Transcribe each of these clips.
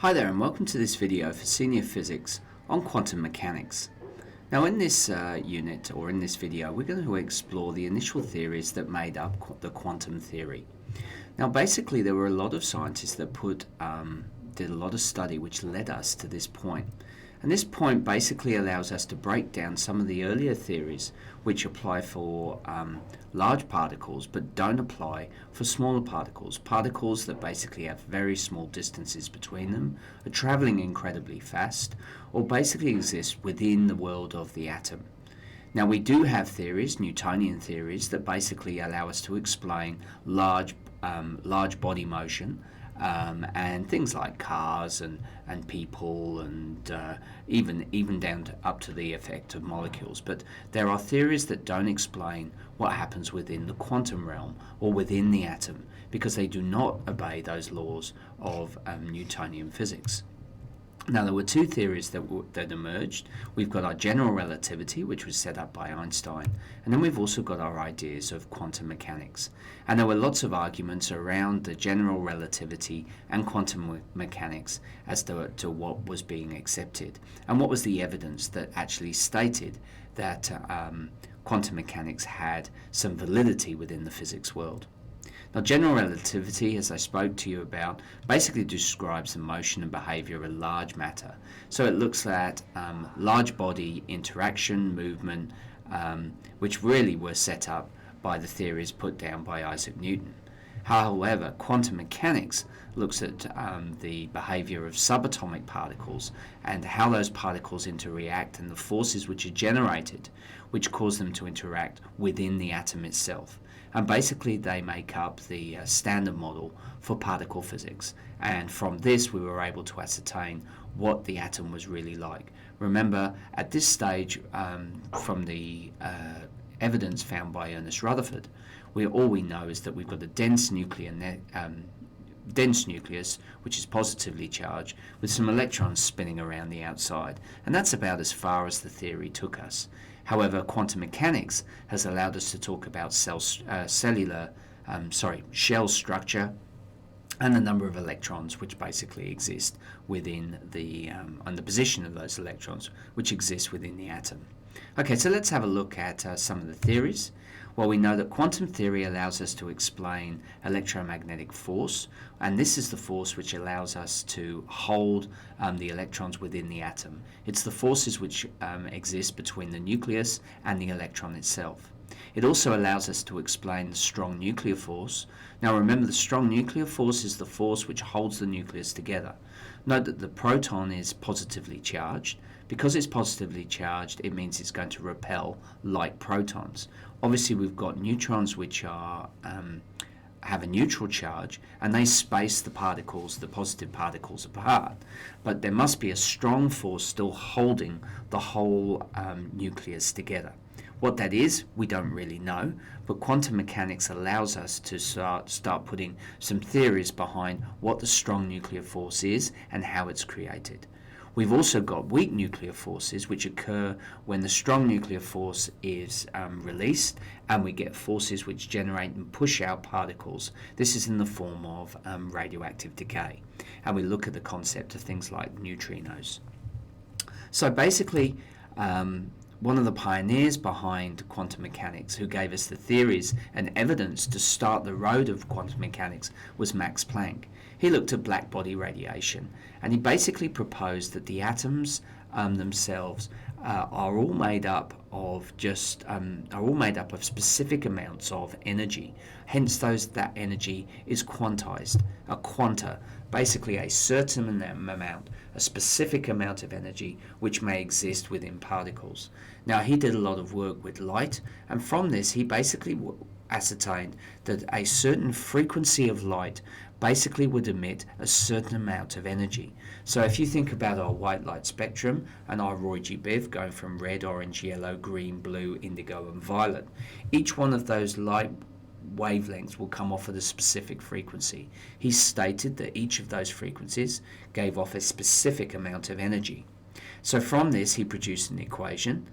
Hi there and welcome to this video for Senior Physics on quantum mechanics. Now in this unit, or in this video, we're going to explore the initial theories that made up the quantum theory. Now basically there were a lot of scientists that did a lot of study which led us to this point. And this point basically allows us to break down some of the earlier theories which apply for large particles but don't apply for smaller particles. Particles that basically have very small distances between them, are traveling incredibly fast, or basically exist within the world of the atom. Now we do have theories, Newtonian theories, that basically allow us to explain large body motion, and things like cars and people and even down to, up to the effect of molecules. But there are theories that don't explain what happens within the quantum realm or within the atom because they do not obey those laws of Newtonian physics. Now there were two theories that emerged. We've got our general relativity, which was set up by Einstein, and then we've also got our ideas of quantum mechanics. And there were lots of arguments around the general relativity and quantum mechanics as to what was being accepted, and what was the evidence that actually stated that quantum mechanics had some validity within the physics world. Now, general relativity, as I spoke to you about, basically describes the motion and behavior of large matter. So it looks at large body interaction, movement, which really were set up by the theories put down by Isaac Newton. However, quantum mechanics looks at the behavior of subatomic particles and how those particles interact and the forces which are generated which cause them to interact within the atom itself. And basically they make up the standard model for particle physics. And from this we were able to ascertain what the atom was really like. Remember, at this stage, from the evidence found by Ernest Rutherford, all we know is that we've got a dense nucleus which is positively charged with some electrons spinning around the outside, and that's about as far as the theory took us. However, quantum mechanics has allowed us to talk about shell structure and the number of electrons which basically exist within the and the position of those electrons which exist within the atom. Okay, so let's have a look at some of the theories. Well, we know that quantum theory allows us to explain electromagnetic force, and this is the force which allows us to hold the electrons within the atom. It's the forces which exist between the nucleus and the electron itself. It also allows us to explain the strong nuclear force. Now remember, the strong nuclear force is the force which holds the nucleus together. Note that the proton is positively charged. Because it's positively charged, it means it's going to repel like protons. Obviously we've got neutrons which are have a neutral charge, and they space the particles, the positive particles, apart. But there must be a strong force still holding the whole nucleus together. What that is, we don't really know, but quantum mechanics allows us to start putting some theories behind what the strong nuclear force is and how it's created. We've also got weak nuclear forces which occur when the strong nuclear force is released, and we get forces which generate and push out particles. This is in the form of radioactive decay, and we look at the concept of things like neutrinos. So basically, one of the pioneers behind quantum mechanics, who gave us the theories and evidence to start the road of quantum mechanics, was Max Planck. He looked at black body radiation, and he basically proposed that the atoms themselves are all made up of specific amounts of energy. Hence, that energy is quantized. A quanta, basically a certain amount, a specific amount of energy which may exist within particles. Now, he did a lot of work with light, and from this he basically ascertained that a certain frequency of light basically would emit a certain amount of energy. So if you think about our white light spectrum and our Roy G. Biv going from red, orange, yellow, green, blue, indigo and violet, each one of those light wavelengths will come off at a specific frequency. He stated that each of those frequencies gave off a specific amount of energy. So from this he produced an equation.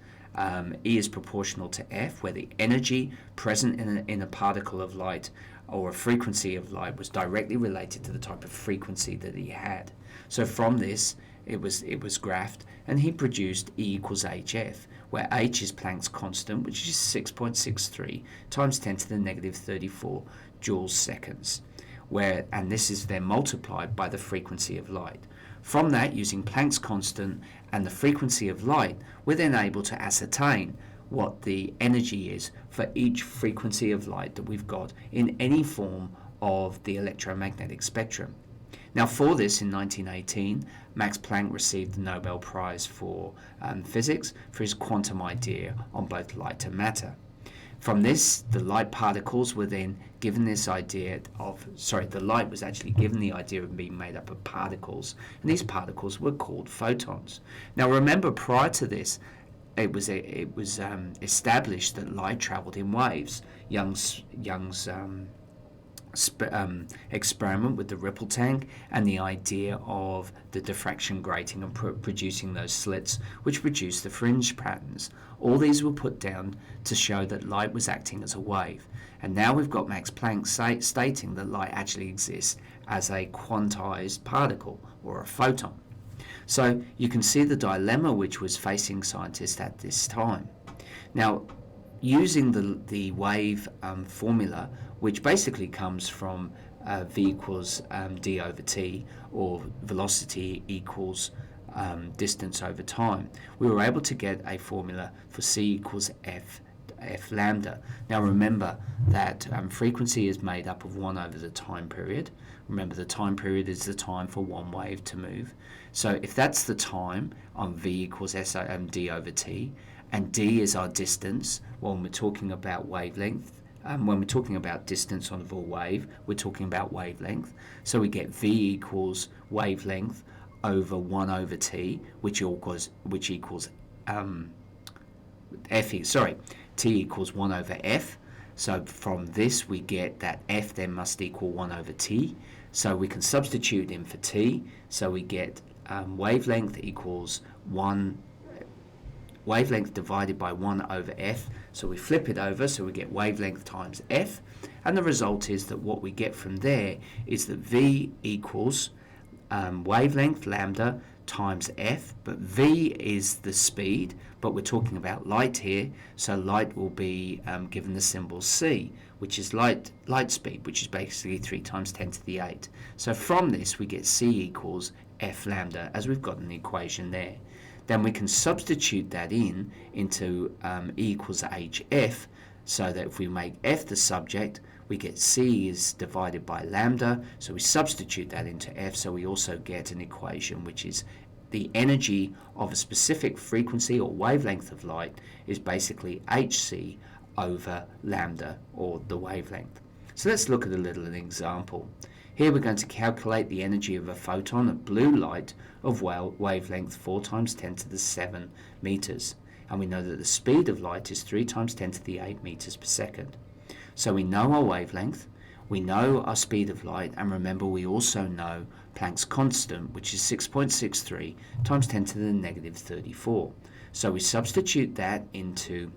E is proportional to F, where the energy present in a particle of light or a frequency of light was directly related to the type of frequency that he had. So from this, it was graphed, and he produced E equals hf, where h is Planck's constant, which is 6.63 times 10 to the negative 34 joules seconds, and this is then multiplied by the frequency of light. From that, using Planck's constant and the frequency of light, we're then able to ascertain what the energy is for each frequency of light that we've got in any form of the electromagnetic spectrum. Now, for this, in 1918, Max Planck received the Nobel Prize for physics for his quantum idea on both light and matter. From this, the light particles were then given this idea of, the light was actually given the idea of being made up of particles, and these particles were called photons. Now, remember, prior to this, it was established that light traveled in waves. Young's experiment with the ripple tank and the idea of the diffraction grating and producing those slits which produce the fringe patterns. All these were put down to show that light was acting as a wave. And now we've got Max Planck stating that light actually exists as a quantized particle or a photon. So you can see the dilemma which was facing scientists at this time. Now, using the wave formula, which basically comes from v equals d over t, or velocity equals distance over time, we were able to get a formula for c equals f lambda. Now remember that frequency is made up of 1 over the time period. Remember, the time period is the time for one wave to move. So if that's the time on v equals d over t, and d is our distance when we're talking about wavelength, when we're talking about distance on a full wave, we're talking about wavelength. So we get v equals wavelength over 1 over t, which equals t equals 1 over f. So from this we get that f then must equal 1 over t. So we can substitute in for t. So we get wavelength equals wavelength divided by 1 over f. So we flip it over, so we get wavelength times f. And the result is that what we get from there is that v equals wavelength lambda times f, but v is the speed, but we're talking about light here, so light will be given the symbol c, which is light speed, which is basically 3 times 10 to the 8. So from this we get c equals f lambda, as we've got an equation there. Then we can substitute that into E equals hf, so that if we make f the subject, we get c is divided by lambda, so we substitute that into f, so we also get an equation which is the energy of a specific frequency or wavelength of light is basically hc over lambda, or the wavelength. So let's look at a little example. Here we're going to calculate the energy of a photon of blue light of wavelength 4 times 10 to the 7 meters. And we know that the speed of light is 3 times 10 to the 8 meters per second. So we know our wavelength, we know our speed of light, and remember we also know Planck's constant, which is 6.63 times 10 to the negative 34. So we substitute that into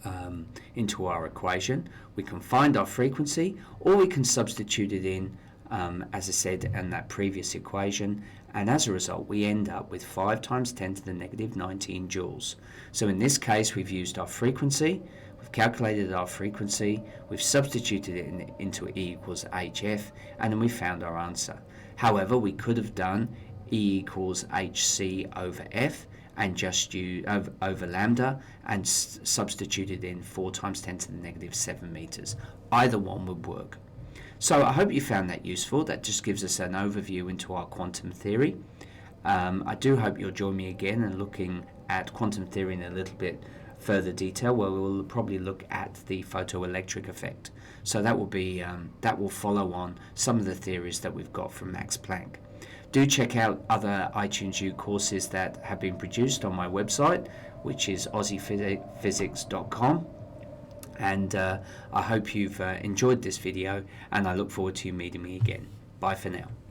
our equation. We can find our frequency, or we can substitute it in, as I said, in that previous equation, and as a result we end up with 5 times 10 to the negative 19 joules. So in this case we've used our frequency, we've calculated our frequency, we've substituted it into E equals hf, and then we found our answer. However, we could have done E equals hc over f, and just use over lambda, and substituted in 4 times 10 to the negative 7 meters. Either one would work. So I hope you found that useful. That just gives us an overview into our quantum theory. I do hope you'll join me again and looking at quantum theory in a little bit further detail, where we'll probably look at the photoelectric effect. So that will follow on some of the theories that we've got from Max Planck. Do check out other iTunes U courses that have been produced on my website, which is aussiephysics.com. And I hope you've enjoyed this video, and I look forward to you meeting me again. Bye for now.